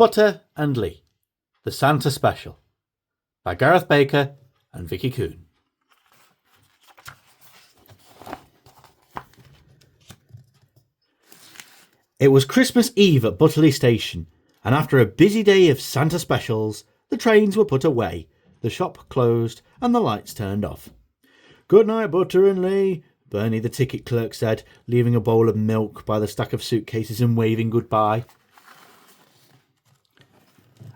Butter and Lee, The Santa Special, by Gareth Baker and Vicky Coon. It was Christmas Eve at Butterley Station, and after a busy day of Santa specials, the trains were put away, the shop closed, and the lights turned off. "Good night, Butter and Lee," Bernie the ticket clerk said, leaving a bowl of milk by the stack of suitcases and waving goodbye.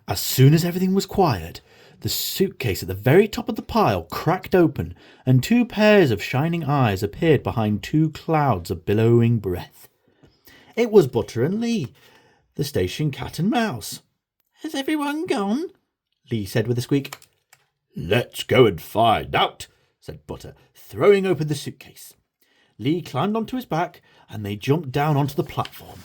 As soon as everything was quiet, the suitcase at the very top of the pile cracked open, and two pairs of shining eyes appeared behind two clouds of billowing breath. It was Butter and Lee, the station cat and mouse. "Has everyone gone?" Lee said with a squeak. "Let's go and find out," said Butter, throwing open the suitcase. Lee climbed onto his back, and they jumped down onto the platform.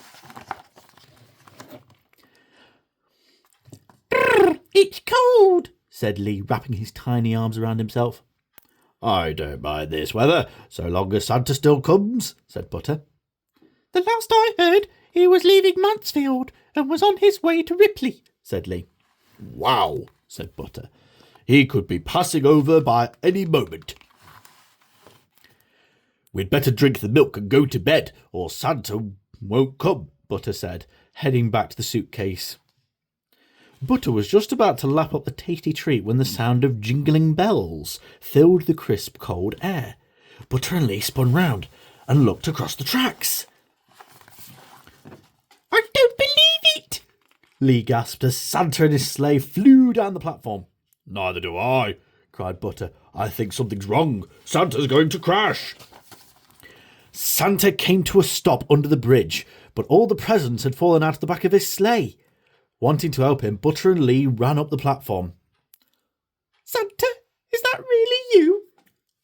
"It's cold," said Lee, wrapping his tiny arms around himself. "I don't mind this weather, so long as Santa still comes," said Butter. "The last I heard, he was leaving Mansfield and was on his way to Ripley," said Lee. "Wow," said Butter. "He could be passing over by any moment." "We'd better drink the milk and go to bed, or Santa won't come," Butter said, heading back to the suitcase. Butter was just about to lap up the tasty treat when the sound of jingling bells filled the crisp, cold air. Butter and Lee spun round and looked across the tracks. "I don't believe it!" Lee gasped as Santa and his sleigh flew down the platform. "Neither do I," cried Butter. "I think something's wrong. Santa's going to crash." Santa came to a stop under the bridge, but all the presents had fallen out of the back of his sleigh. Wanting to help him, Butter and Lee ran up the platform. "Santa, is that really you?"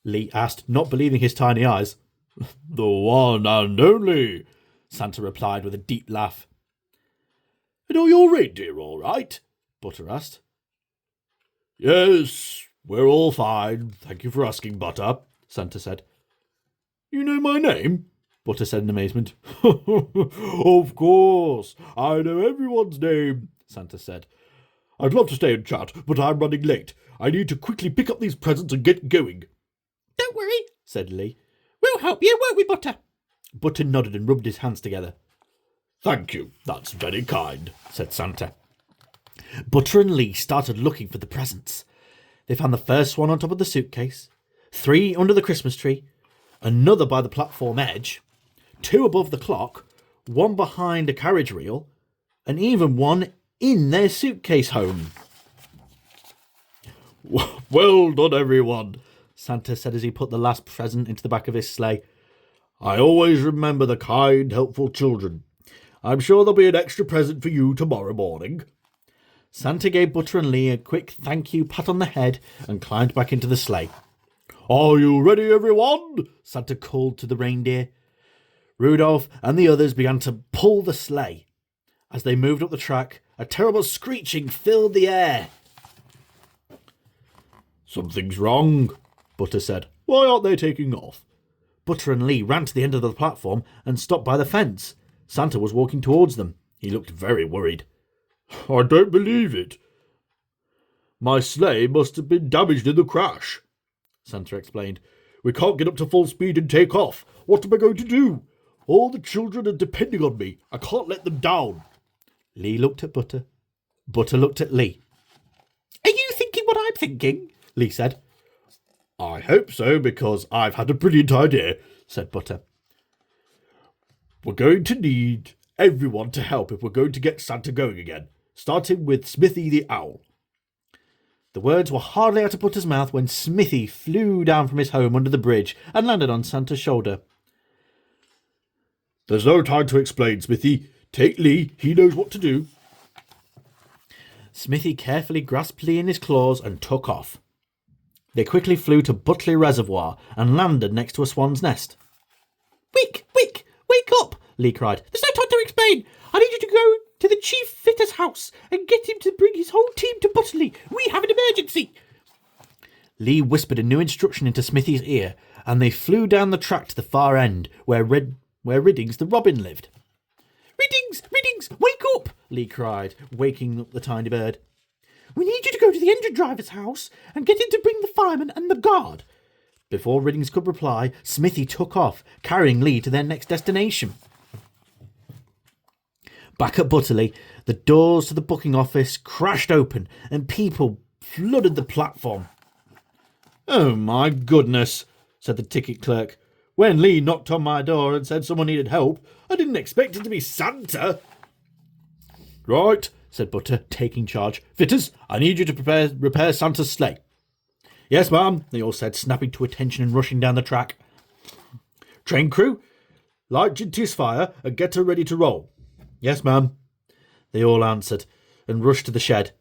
Lee asked, not believing his tiny eyes. "The one and only," Santa replied with a deep laugh. "And are your reindeer all right?" Butter asked. "Yes, we're all fine. Thank you for asking, Butter," Santa said. "You know my name?" Butter said in amazement. "Of course, I know everyone's name," Santa said. "I'd love to stay and chat, but I'm running late. I need to quickly pick up these presents and get going." "Don't worry," said Lee. "We'll help you, won't we, Butter?" Butter nodded and rubbed his hands together. "Thank you, that's very kind," said Santa. Butter and Lee started looking for the presents. They found the first one on top of the suitcase, 3 under the Christmas tree, another by the platform edge, 2 above the clock, 1 behind a carriage reel, and even 1 in their suitcase home. "Well done, everyone," Santa said as he put the last present into the back of his sleigh. "I always remember the kind, helpful children. I'm sure there'll be an extra present for you tomorrow morning." Santa gave Butter and Lee a quick thank you pat on the head and climbed back into the sleigh. "Are you ready, everyone?" Santa called to the reindeer. Rudolph and the others began to pull the sleigh. As they moved up the track, a terrible screeching filled the air. "Something's wrong," Butter said. "Why aren't they taking off?" Butter and Lee ran to the end of the platform and stopped by the fence. Santa was walking towards them. He looked very worried. "I don't believe it. My sleigh must have been damaged in the crash," Santa explained. "We can't get up to full speed and take off. What am I going to do? All the children are depending on me. I can't let them down." Lee looked at Butter. Butter looked at Lee. "Are you thinking what I'm thinking?" Lee said. "I hope so, because I've had a brilliant idea," said Butter. "We're going to need everyone to help if we're going to get Santa going again, starting with Smithy the Owl." The words were hardly out of Butter's mouth when Smithy flew down from his home under the bridge and landed on Santa's shoulder. "There's no time to explain, Smithy. Take Lee, he knows what to do." Smithy carefully grasped Lee in his claws and took off. They quickly flew to Butley Reservoir and landed next to a swan's nest. "Wick, Wick, wake up!" Lee cried. "There's no time to explain. I need you to go to the chief fitter's house and get him to bring his whole team to Butterley. We have an emergency." Lee whispered a new instruction into Smithy's ear, and they flew down the track to the far end, where Riddings the robin lived. Riddings, wake up!" Lee cried, waking up the tiny bird. "We need you to go to the engine driver's house and get him to bring the fireman and the guard." Before Riddings could reply, Smithy took off, carrying Lee to their next destination. Back at Butterley, the doors to the booking office crashed open and people flooded the platform. "Oh my goodness," said the ticket clerk. "When Lee knocked on my door and said someone needed help, I didn't expect it to be Santa." "Right," said Butter, taking charge. "Fitters, I need you to repair Santa's sleigh." "Yes, ma'am," they all said, snapping to attention and rushing down the track. "Train crew, light Ginty's fire and get her ready to roll." "Yes, ma'am," they all answered, and rushed to the shed.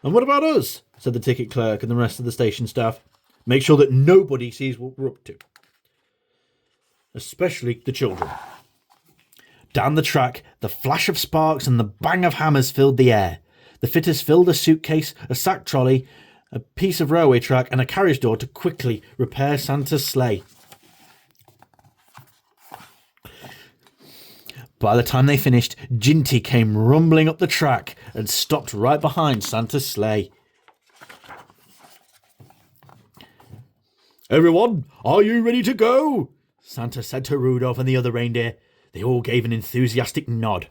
"And what about us?" said the ticket clerk and the rest of the station staff. "Make sure that nobody sees what we're up to, especially the children." Down the track, the flash of sparks and the bang of hammers filled the air. The fitters filled a suitcase, a sack trolley, a piece of railway track, and a carriage door to quickly repair Santa's sleigh. By the time they finished, Ginty came rumbling up the track and stopped right behind Santa's sleigh. "Everyone, are you ready to go?" Santa said to Rudolph and the other reindeer. They all gave an enthusiastic nod.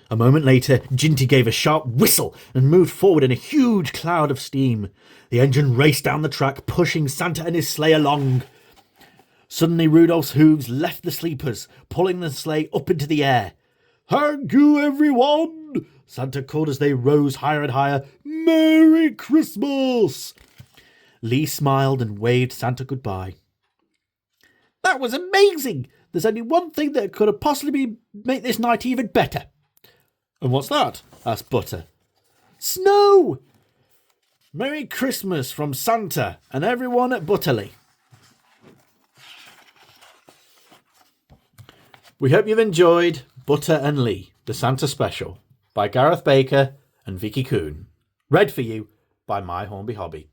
A moment later, Ginty gave a sharp whistle and moved forward in a huge cloud of steam. The engine raced down the track, pushing Santa and his sleigh along. Suddenly, Rudolph's hooves left the sleepers, pulling the sleigh up into the air. "Thank you, everyone!" Santa called as they rose higher and higher. "Merry Christmas!" Lee smiled and waved Santa goodbye. "That was amazing! There's only one thing that could have possibly made this night even better." "And what's that?" asked Butter. "Snow! Merry Christmas from Santa and everyone at Butterley." We hope you've enjoyed Butter and Lee, the Santa Special, by Gareth Baker and Vicky Coon. Read for you by My Hornby Hobby.